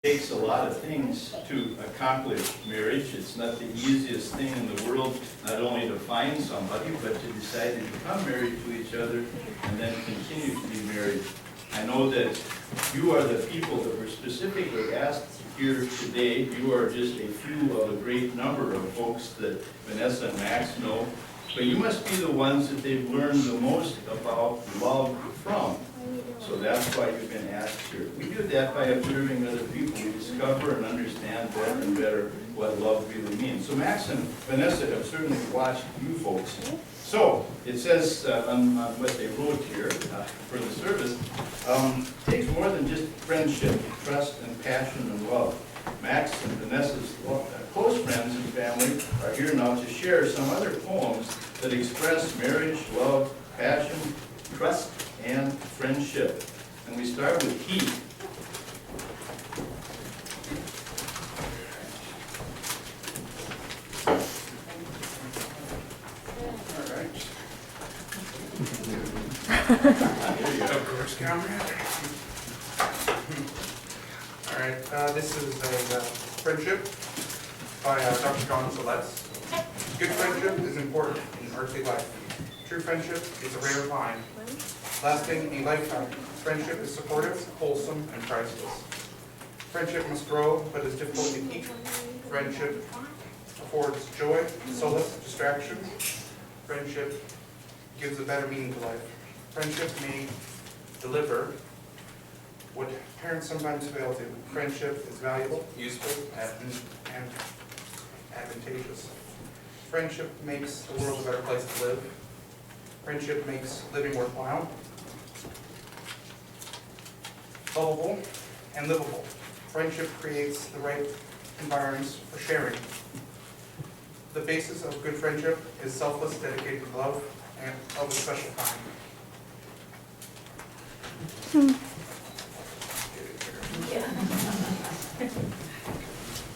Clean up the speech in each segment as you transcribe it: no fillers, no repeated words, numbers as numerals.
takes a lot of things to accomplish marriage. It's not the easiest thing in the world, not only to find somebody, but to decide to become married to each other and then continue to be married. I know that you are the people that were specifically asked here today. You are just a few of a great number of folks that Vanessa and Max know, but you must be the ones that they've learned the most about love from. So that's why you've been asked here. We do that by observing other people. We discover and understand better and better what love really means. So Max and Vanessa have certainly watched you folks. So it says on what they wrote here for the service, takes more than just friendship, trust, and passion and love. Max and Vanessa's close friends and family are here now to share some other poems that express marriage, love, passion, trust, and friendship. And we start with Keith. All right. There you go. Of course, comrade. All right, this is a friendship by Dr. John Lovelace. Good friendship is important in earthly life. True friendship is a rare find, lasting a lifetime. Friendship is supportive, wholesome, and priceless. Friendship must grow, but is difficult to keep. Friendship affords joy, solace, distraction. Friendship gives a better meaning to life. Friendship may deliver what parents sometimes fail to. Friendship is valuable, useful, and advantageous. Friendship makes the world a better place to live. Friendship makes living worthwhile, lovable, and livable. Friendship creates the right environments for sharing. The basis of good friendship is selfless, dedicated love, and of a special kind.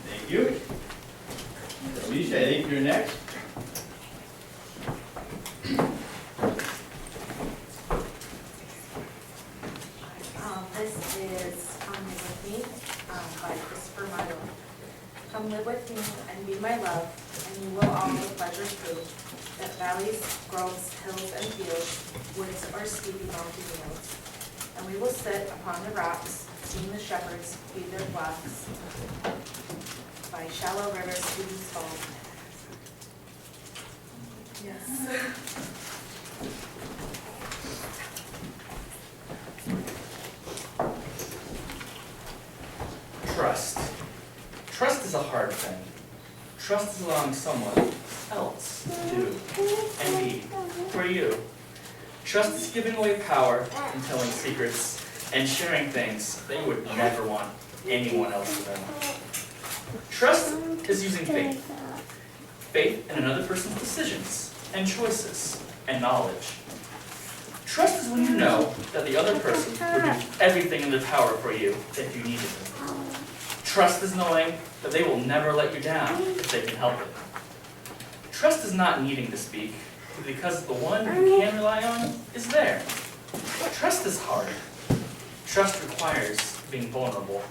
Thank you. Alicia, I think you're next. This is Come Live With Me by Christopher Milo. Come live with me and be my love, and you will all know pleasures prove, that valleys, groves, hills, and fields, woods, or steepy mountain fields. And we will sit upon the rocks, seeing the shepherds feed their flocks by shallow rivers whose foam. Yes. Trust. Trust is a hard thing. Trust is allowing someone else to do and be for you. Trust is giving away power and telling secrets and sharing things that you would never want anyone else to know. Trust is using faith. Faith in another person's decisions and choices and knowledge. Trust is when you know that the other person would do everything in their power for you if you needed them. Trust is knowing that they will never let you down if they can help it. Trust is not needing to speak, because the one you can rely on is there. Trust is hard. Trust requires being vulnerable.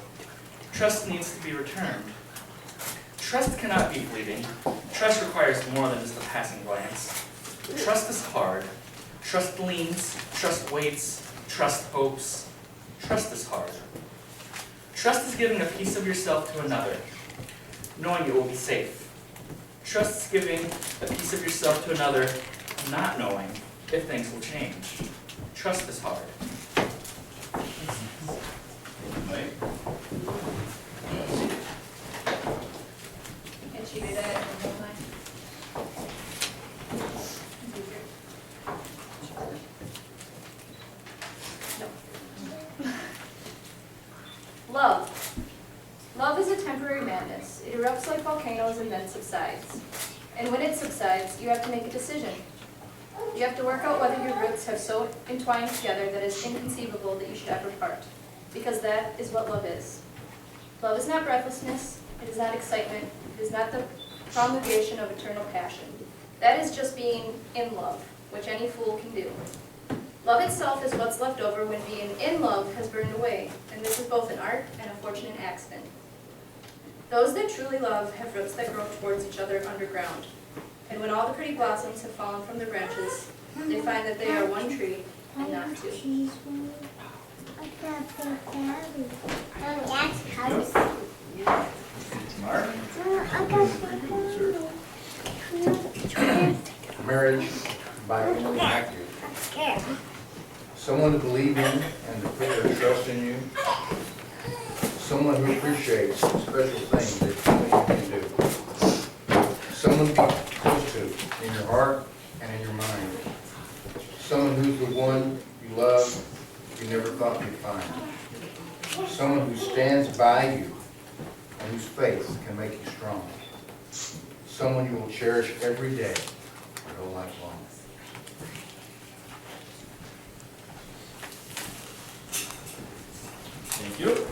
Trust needs to be returned. Trust cannot be fleeting. Trust requires more than just a passing glance. Trust is hard. Trust leans. Trust waits. Trust hopes. Trust is hard. Trust is giving a piece of yourself to another, knowing it will be safe. Trust is giving a piece of yourself to another, not knowing if things will change. Trust is hard. Mike? And she did it in real time. Love. Love is a temporary madness. It erupts like volcanoes and then subsides. And when it subsides, you have to make a decision. You have to work out whether your roots have so entwined together that it's inconceivable that you should ever part. Because that is what love is. Love is not breathlessness. It is not excitement. It is not the promulgation of eternal passion. That is just being in love, which any fool can do. Love itself is what's left over when being in love has burned away, and and this is both an art and a fortunate accident. Those that truly love have roots that grow towards each other underground, and when all the pretty blossoms have fallen from their branches, they find that they are one tree and not two. Mark? Marriage by active. Someone to believe in and to put their trust in you. Someone who appreciates special things that only you can do. Someone to be close to in your heart and in your mind. Someone who's the one you love you never thought you'd find. Someone who stands by you and whose faith can make you strong. Someone you will cherish every day your whole life long. Thank you.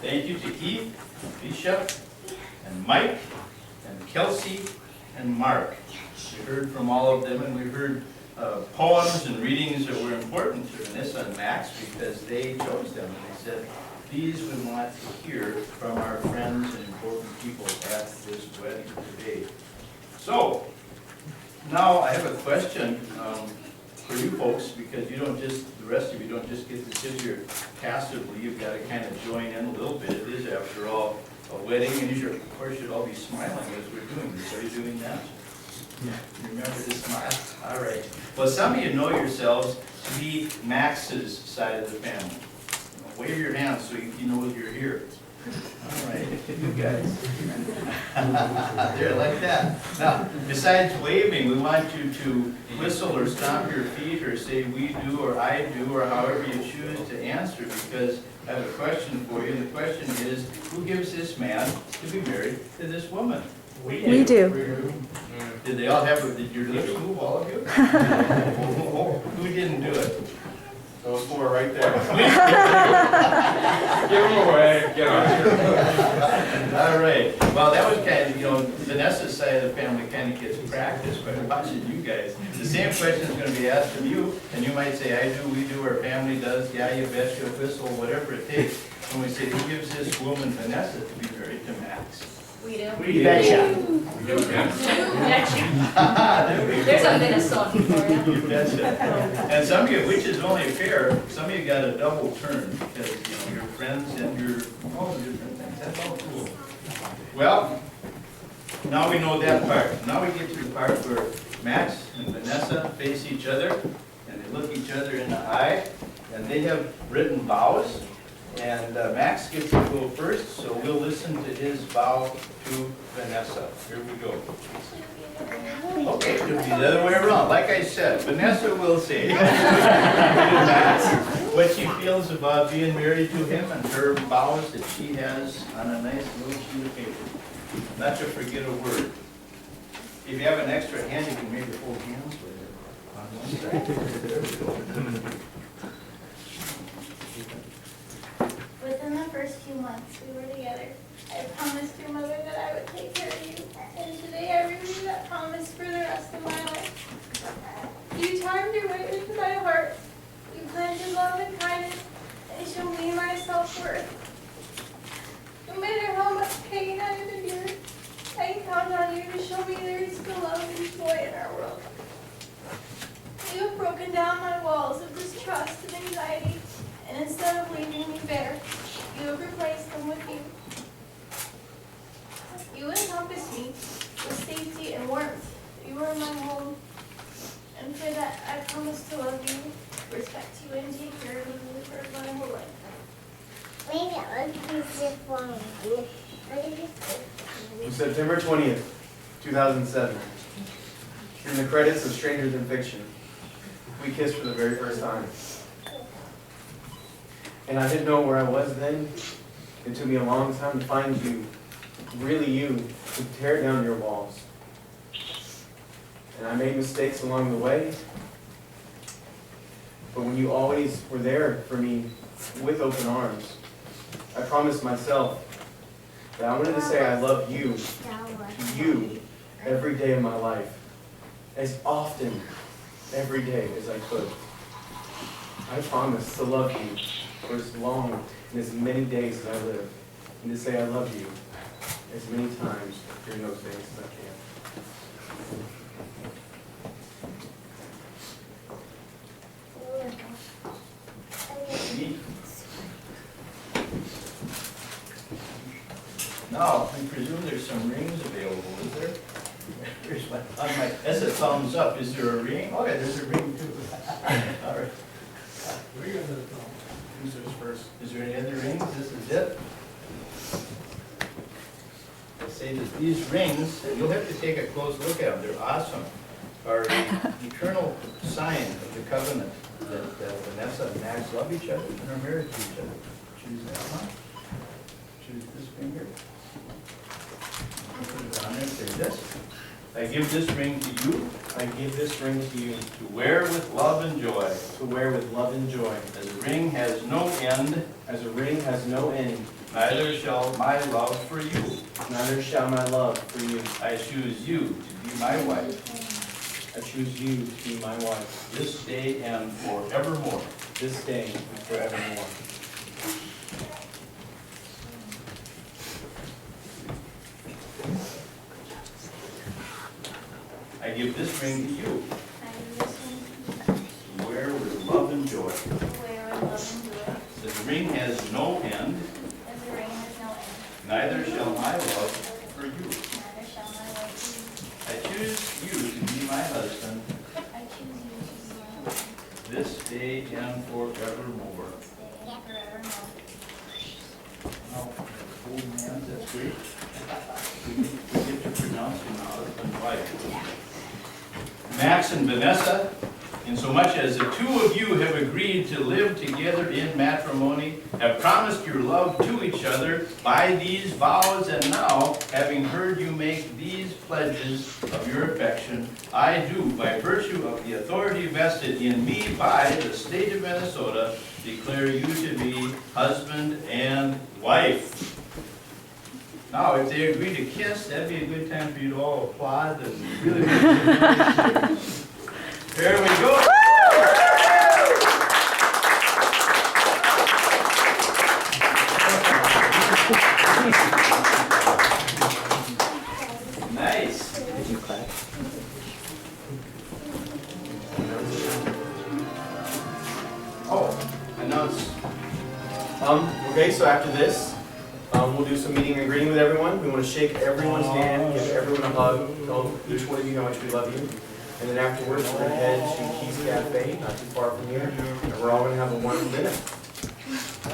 Thank you to Keith, Bishop, and Mike, and Kelsey, and Mark. We heard from all of them, and we heard poems and readings that were important to Vanessa and Macks because they chose them. And they said, these we want to hear from our friends and important people at this wedding today. So, now I have a question for you folks, because you don't just, the rest of you don't just get to sit here passively. You've got to kind of join in a little bit. It is, after all, a wedding, and you, of course, should all be smiling as we're doing this. Are you doing that? Yeah. Remember to smile? All right. Well, some of you know yourselves to be Max's side of the family. Wave your hands so you know you're here. All right, you guys. There, like that. Now, besides waving, we want you to whistle or stomp your feet or say we do or I do or however you choose to answer, because I have a question for you. The question is, who gives this man to be married to this woman? We do. Did they all have, did your lips move, all of you? Who didn't do it? Those four right there. Give them away, get on. All right. Well, that was kind of, Vanessa's side of the family kind of gets practiced by watching you guys. The same question is going to be asked of you, and you might say, I do, we do, our family does, yeah, you bet, you whistle, whatever it takes. And we say, who gives this woman, Vanessa, to be married to Macks? We do. We betcha. There's a Minnesota for you. You betcha. And some of you, which is only fair, some of you got a double turn, because, your friends and all the different things. That's all cool. Well, now we know that part. Now we get to the part where Macks and Vanessa face each other, and they look each other in the eye, and they have written vows. And Macks gets to go first, so we'll listen to his vow to Vanessa. Here we go. Okay, it'll be the other way around. Like I said, Vanessa will say to Macks what she feels about being married to him and her vows that she has on a nice little sheet of paper. Not to forget a word. If you have an extra hand, you can maybe hold hands with it on one side. There we go. Within the first few months we were together, I promised your mother that I would take care of you, and today I renew that promise for the rest of my life. You charmed your way into my heart. You planted love and kindness, and showed me my self-worth. No matter how much pain I have endured, I can count on you to show me there is still love and joy in our world. You have broken down my walls of distrust and anxiety, and instead of leaving me bare, you have replaced them with you. You encompass me with safety and warmth. You are my home. And for that, I promise to love you, respect you, and take care of you for my whole life. On September 20th, 2007, in the credits of Stranger Than Fiction, we kissed for the very first time. And I didn't know where I was then. It took me a long time to find you, really you, to tear down your walls. And I made mistakes along the way. But when you always were there for me with open arms, I promised myself that I wanted to say I love you, every day of my life, as often every day as I could. I promised to love you for as long and as many days as I live, and to say I love you as many times during those days as I can. Now, I presume there's some rings available, is there? Here's one. That's a thumbs up. Is there a ring? Oh, yeah, there's a ring too. All right. Who's yours first? Is there any other rings? This is it. I say that these rings, you'll have to take a close look at them. They're awesome. Are the eternal sign of the covenant that Vanessa and Macks love each other and are married to each other. Choose that one. Choose this finger. Put it on there, say this. I give this ring to you. I give this ring to you To wear with love and joy. to wear with love and joy, As a ring has no end, as a ring has no end, neither shall my love for you. neither shall my love for you. I choose you to be my wife, I choose you to be my wife, this day and forevermore. this day and forevermore. I give this ring to you, I do this one to wear with love and joy. to wear with love and joy. As the ring has no end, As the ring has no end, neither shall my love for you. neither shall my love for I choose you to be my husband, you. I choose you to be my husband, this day and forevermore. this day and forevermore. Oh, holding hands, that's great. We get to pronounce him husband and wife. Macks and Vanessa, insomuch as the two of you have agreed to live together in matrimony, have promised your love to each other by these vows, and now, having heard you make these pledges of your affection, I do, by virtue of the authority vested in me by the state of Minnesota, declare you to be husband and wife. Now, if they agree to kiss, that'd be a good time for you to all applaud and really. Here we go. Nice. Did you clap? Oh, announce. Okay, so after this, we'll do some meeting and greeting with everyone. We want to shake everyone's hand, give everyone a hug, tell each one of you how much we love you. And then afterwards, we're going to head to Keith's Cafe, not too far from here, and we're all going to have a wonderful dinner.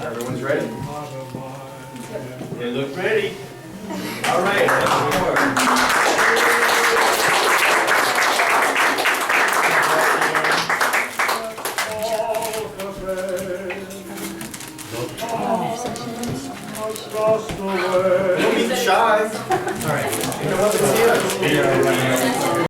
Everyone's ready? They look ready. All right, let's Don't be shy. All right. You know what? Let's see us.